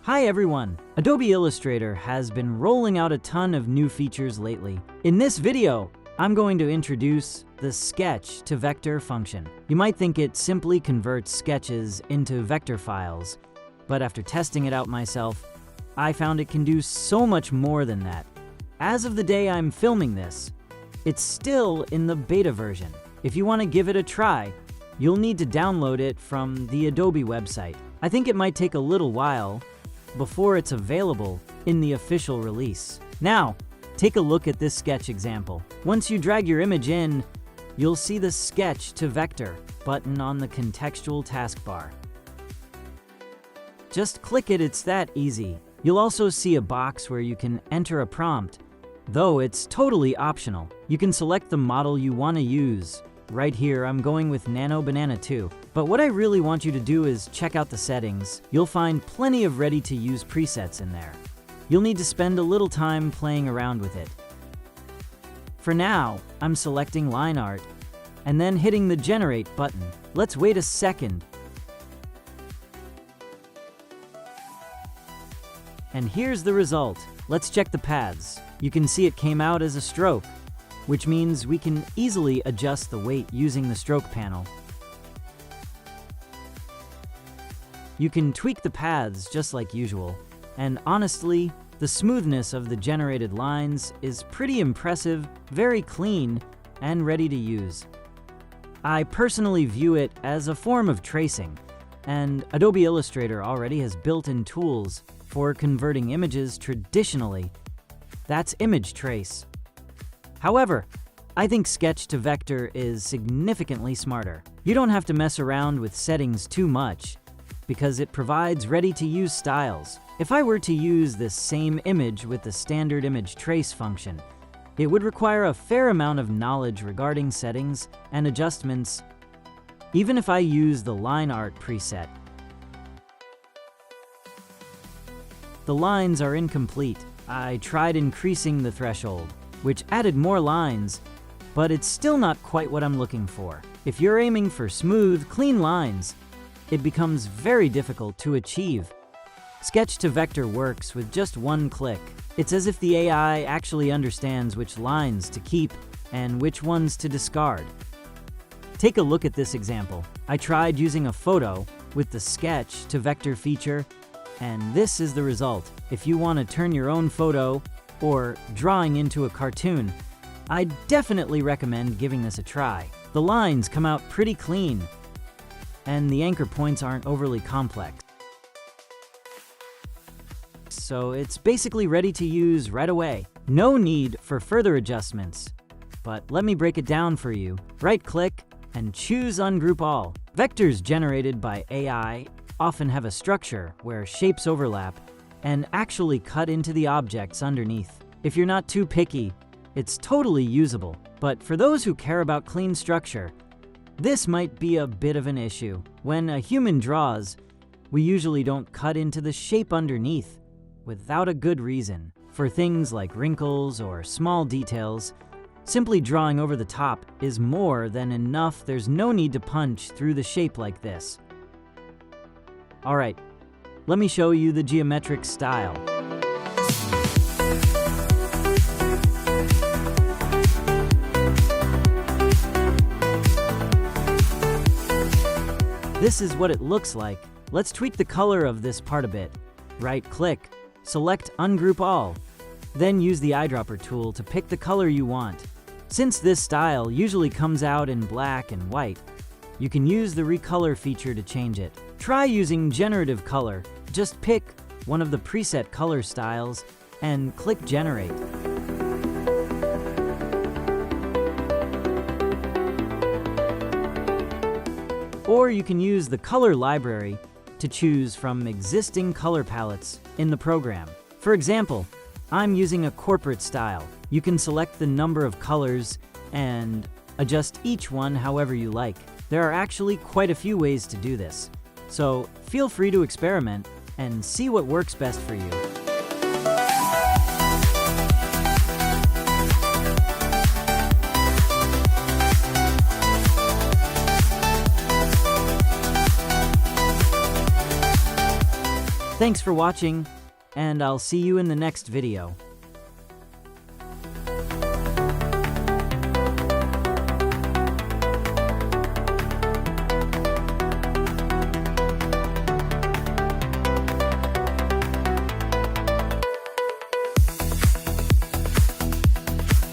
Hi everyone! Adobe Illustrator has been rolling out a ton of new features lately. In this video, I'm going to introduce the sketch-to-vector function. You might think it simply converts sketches into vector files, but after testing it out myself, I found it can do so much more than that. As of the day I'm filming this, it's still in the beta version. If you want to give it a try, you'll need to download it from the Adobe website. I think it might take a little while before it's available in the official release. Now, take a look at this sketch example. Once you drag your image in, you'll see the Sketch to Vector button on the contextual taskbar. Just click it, it's that easy. You'll also see a box where you can enter a prompt, though it's totally optional. You can select the model you want to use. Right here, I'm going with Nano Banana 2. But what I really want you to do is check out the settings. You'll find plenty of ready-to-use presets in there. You'll need to spend a little time playing around with it. For now, I'm selecting line art and then hitting the Generate button. Let's wait a second. And here's the result. Let's check the paths. You can see it came out as a stroke, which means we can easily adjust the weight using the stroke panel. You can tweak the paths just like usual, and honestly, the smoothness of the generated lines is pretty impressive, very clean, and ready to use. I personally view it as a form of tracing, and Adobe Illustrator already has built-in tools for converting images traditionally. That's image trace. However, I think Sketch to Vector is significantly smarter. You don't have to mess around with settings too much because it provides ready-to-use styles. If I were to use this same image with the standard image trace function, it would require a fair amount of knowledge regarding settings and adjustments, even if I use the line art preset. The lines are incomplete. I tried increasing the threshold, which added more lines, but it's still not quite what I'm looking for. If you're aiming for smooth, clean lines, it becomes very difficult to achieve. Sketch to Vector works with just one click. It's as if the AI actually understands which lines to keep and which ones to discard. Take a look at this example. I tried using a photo with the Sketch to Vector feature, and this is the result. If you want to turn your own photo or drawing into a cartoon, I definitely recommend giving this a try. The lines come out pretty clean, and the anchor points aren't overly complex. So it's basically ready to use right away. No need for further adjustments. But let me break it down for you. Right-click and choose Ungroup All. Vectors generated by AI often have a structure where shapes overlap and actually cut into the objects underneath. If you're not too picky, it's totally usable. But for those who care about clean structure, this might be a bit of an issue. When a human draws, we usually don't cut into the shape underneath without a good reason. For things like wrinkles or small details, simply drawing over the top is more than enough. There's no need to punch through the shape like this. All right, let me show you the geometric style. This is what it looks like. Let's tweak the color of this part a bit. Right-click, select Ungroup All, then use the eyedropper tool to pick the color you want. Since this style usually comes out in black and white, you can use the Recolor feature to change it. Try using Generative Color. Just pick one of the preset color styles and click Generate. Or you can use the color library to choose from existing color palettes in the program. For example, I'm using a corporate style. You can select the number of colors and adjust each one however you like. There are actually quite a few ways to do this, so feel free to experiment and see what works best for you. Thanks for watching, and I'll see you in the next video.